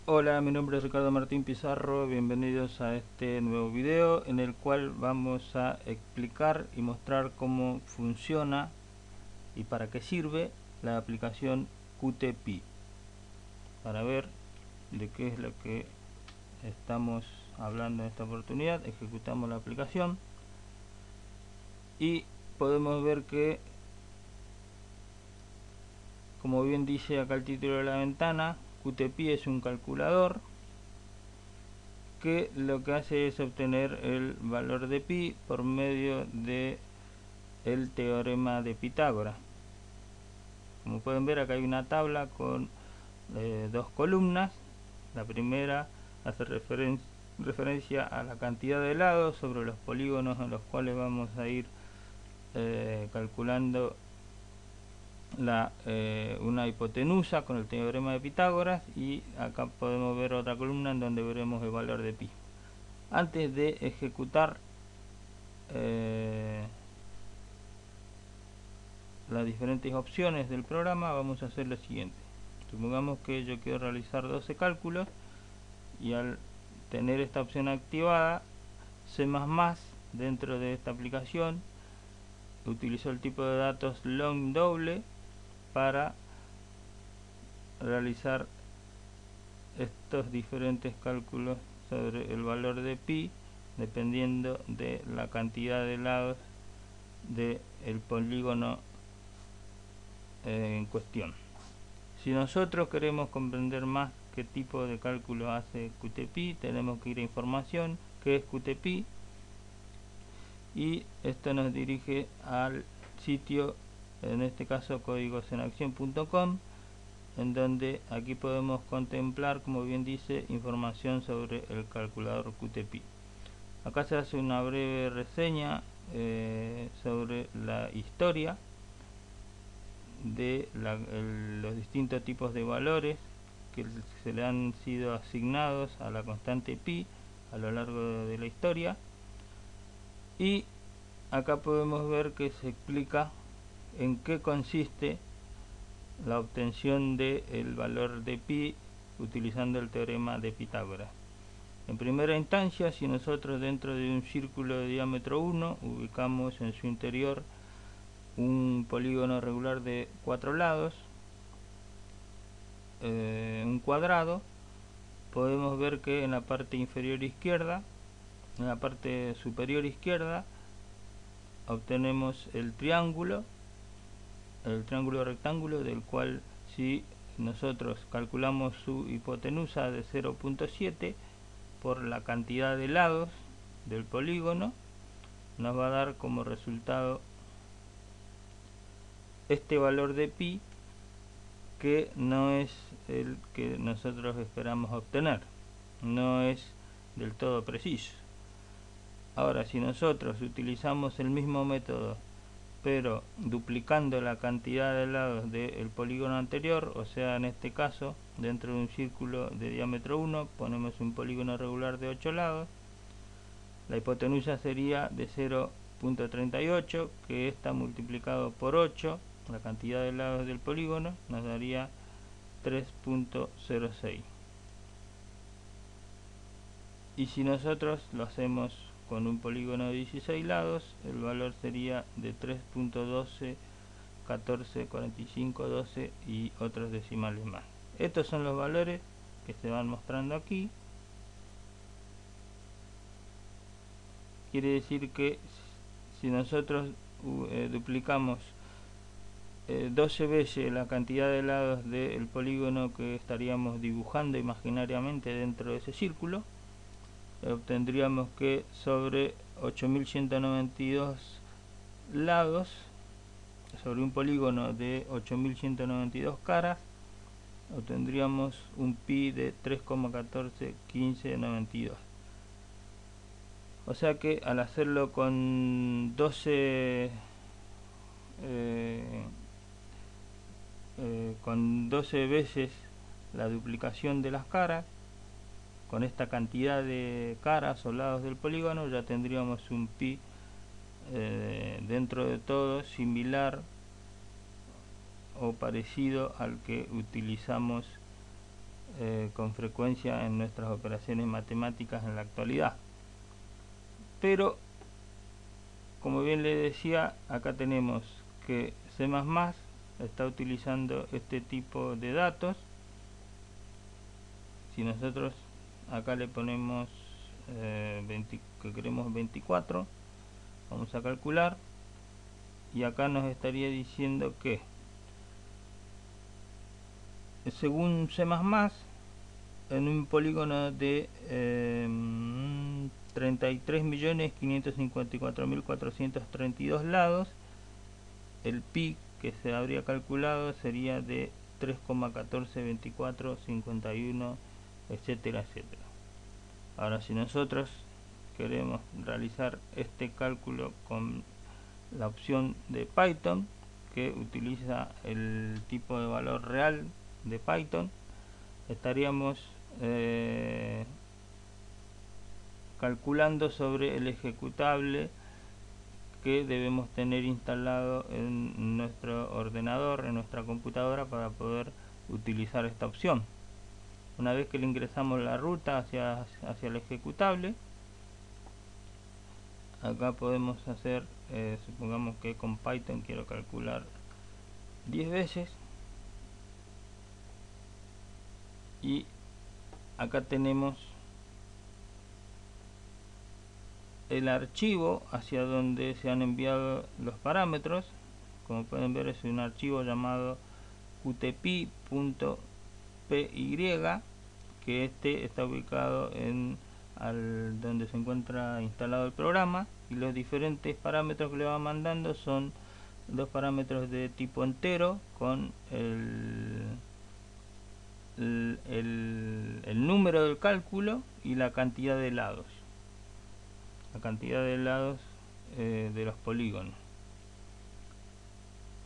Hola, mi nombre es Ricardo Martín Pizarro, bienvenidos a este nuevo video en el cual vamos a explicar y mostrar cómo funciona y para qué sirve la aplicación Qt.py, para ver de qué es lo que estamos hablando en esta oportunidad. Ejecutamos la aplicación y podemos ver que, como bien dice acá el título de la ventana, Qt.py es un calculador que lo que hace es obtener el valor de pi por medio de el teorema de Pitágoras. Como pueden ver, acá hay una tabla con dos columnas. La primera hace referencia a la cantidad de lados sobre los polígonos en los cuales vamos a ir calculando una hipotenusa con el teorema de Pitágoras, y acá podemos ver otra columna en donde veremos el valor de pi. Antes de ejecutar las diferentes opciones del programa, vamos a hacer lo siguiente. Supongamos que yo quiero realizar 12 cálculos y al tener esta opción activada, C++ dentro de esta aplicación utilizó el tipo de datos long doble para realizar estos diferentes cálculos sobre el valor de pi dependiendo de la cantidad de lados del polígono en cuestión. Si nosotros queremos comprender más qué tipo de cálculo hace Qt.py, tenemos que ir a información, que es Qt.py, y esto nos dirige al sitio, en este caso códigosenacción.com, en donde aquí podemos contemplar, como bien dice, información sobre el calculador Qt.py. Acá se hace una breve reseña sobre la historia de los distintos tipos de valores que se le han sido asignados a la constante pi a lo largo de la historia, y acá podemos ver que se explica en qué consiste la obtención del valor de pi utilizando el teorema de Pitágoras. En primera instancia, si nosotros dentro de un círculo de diámetro 1 ubicamos en su interior un polígono regular de 4 lados, un cuadrado, podemos ver que en la parte inferior izquierda, en la parte superior izquierda, obtenemos el triángulo rectángulo, del cual, si nosotros calculamos su hipotenusa de 0.7 por la cantidad de lados del polígono, nos va a dar como resultado este valor de pi, que no es el que nosotros esperamos obtener, no es del todo preciso. Ahora, si nosotros utilizamos el mismo método pero duplicando la cantidad de lados del polígono anterior, o sea, en este caso, dentro de un círculo de diámetro 1 ponemos un polígono regular de 8 lados, la hipotenusa sería de 0.38, que está multiplicado por 8, la cantidad de lados del polígono, nos daría 3.06. Y si nosotros lo hacemos con un polígono de 16 lados, el valor sería de 3.12, 14, 45, 12 y otros decimales más. Estos son los valores que se van mostrando aquí. Quiere decir que si nosotros duplicamos 12 veces la cantidad de lados del polígono que estaríamos dibujando imaginariamente dentro de ese círculo, obtendríamos que sobre 8192 lados, sobre un polígono de 8192 caras, obtendríamos un pi de 3,141592. O sea que al hacerlo con 12 veces la duplicación de las caras, con esta cantidad de caras o lados del polígono, ya tendríamos un pi dentro de todo similar o parecido al que utilizamos con frecuencia en nuestras operaciones matemáticas en la actualidad. Pero, como bien le decía, acá tenemos que C++ está utilizando este tipo de datos. Si nosotros acá le ponemos que queremos 24, vamos a calcular, y acá nos estaría diciendo que según C++, en un polígono de 33.554.432 lados, el pi que se habría calculado sería de 3,142451, etcétera, etcétera. Ahora, si nosotros queremos realizar este cálculo con la opción de Python, que utiliza el tipo de valor real de Python, estaríamos calculando sobre el ejecutable que debemos tener instalado en nuestro ordenador, en nuestra computadora, para poder utilizar esta opción. Una vez que le ingresamos la ruta hacia el ejecutable, acá podemos hacer, supongamos que con Python quiero calcular 10 veces, y acá tenemos el archivo hacia donde se han enviado los parámetros. Como pueden ver, es un archivo llamado qtpi.py, que está ubicado en donde se encuentra instalado el programa, y los diferentes parámetros que le va mandando son dos parámetros de tipo entero con el número del cálculo y la cantidad de lados, de los polígonos.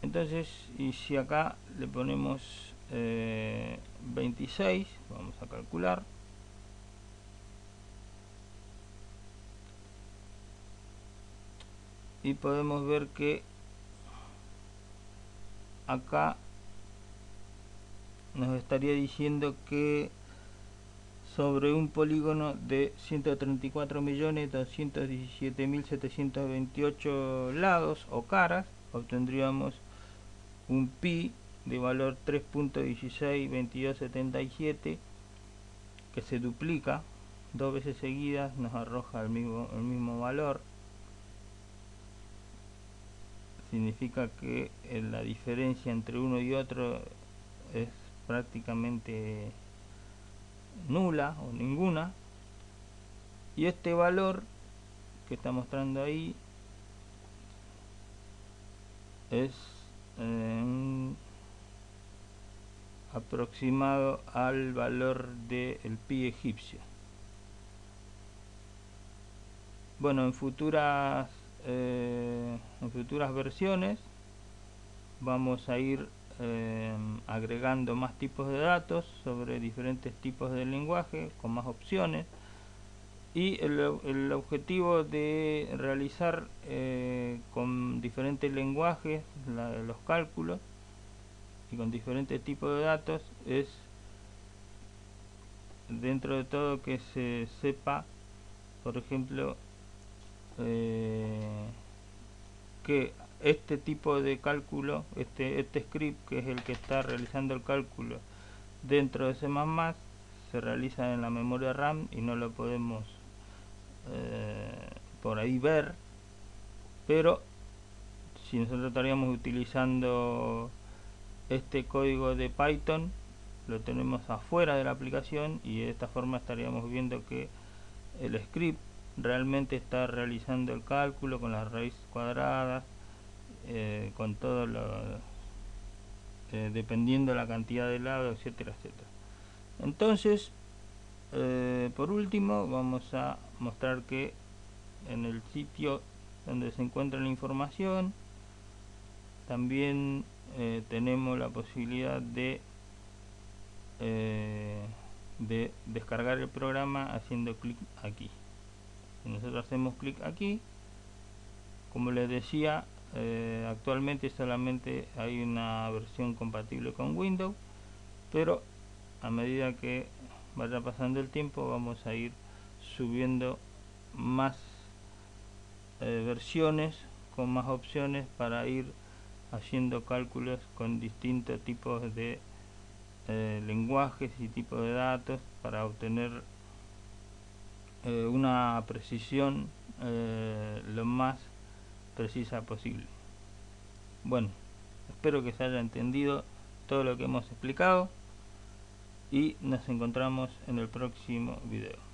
Entonces, y si acá le ponemos 26, vamos a calcular, y podemos ver que acá nos estaría diciendo que sobre un polígono de 134.217.728 lados o caras, obtendríamos un pi de valor 3.162277, que se duplica dos veces seguidas, nos arroja el mismo valor. Significa que la diferencia entre uno y otro es prácticamente nula o ninguna, y este valor que está mostrando ahí es aproximado al valor del pi egipcio. Bueno, en futuras versiones vamos a ir agregando más tipos de datos sobre diferentes tipos de lenguaje con más opciones, y el objetivo de realizar con diferentes lenguajes los cálculos y con diferentes tipos de datos es, dentro de todo, que se sepa, por ejemplo, que este tipo de cálculo, este script, que es el que está realizando el cálculo dentro de C++, se realiza en la memoria RAM y no lo podemos por ahí ver, pero si nosotros estaríamos utilizando este código de Python, lo tenemos afuera de la aplicación, y de esta forma estaríamos viendo que el script realmente está realizando el cálculo con las raíces cuadradas, con todo dependiendo la cantidad de lados, etcétera, etcétera. Entonces, por último, vamos a mostrar que en el sitio donde se encuentra la información también tenemos la posibilidad de descargar el programa haciendo clic aquí. Si nosotros hacemos clic aquí, como les decía, actualmente solamente hay una versión compatible con Windows, pero a medida que vaya pasando el tiempo vamos a ir subiendo más versiones con más opciones para ir haciendo cálculos con distintos tipos de lenguajes y tipos de datos para obtener una precisión lo más precisa posible. Bueno, espero que se haya entendido todo lo que hemos explicado y nos encontramos en el próximo video.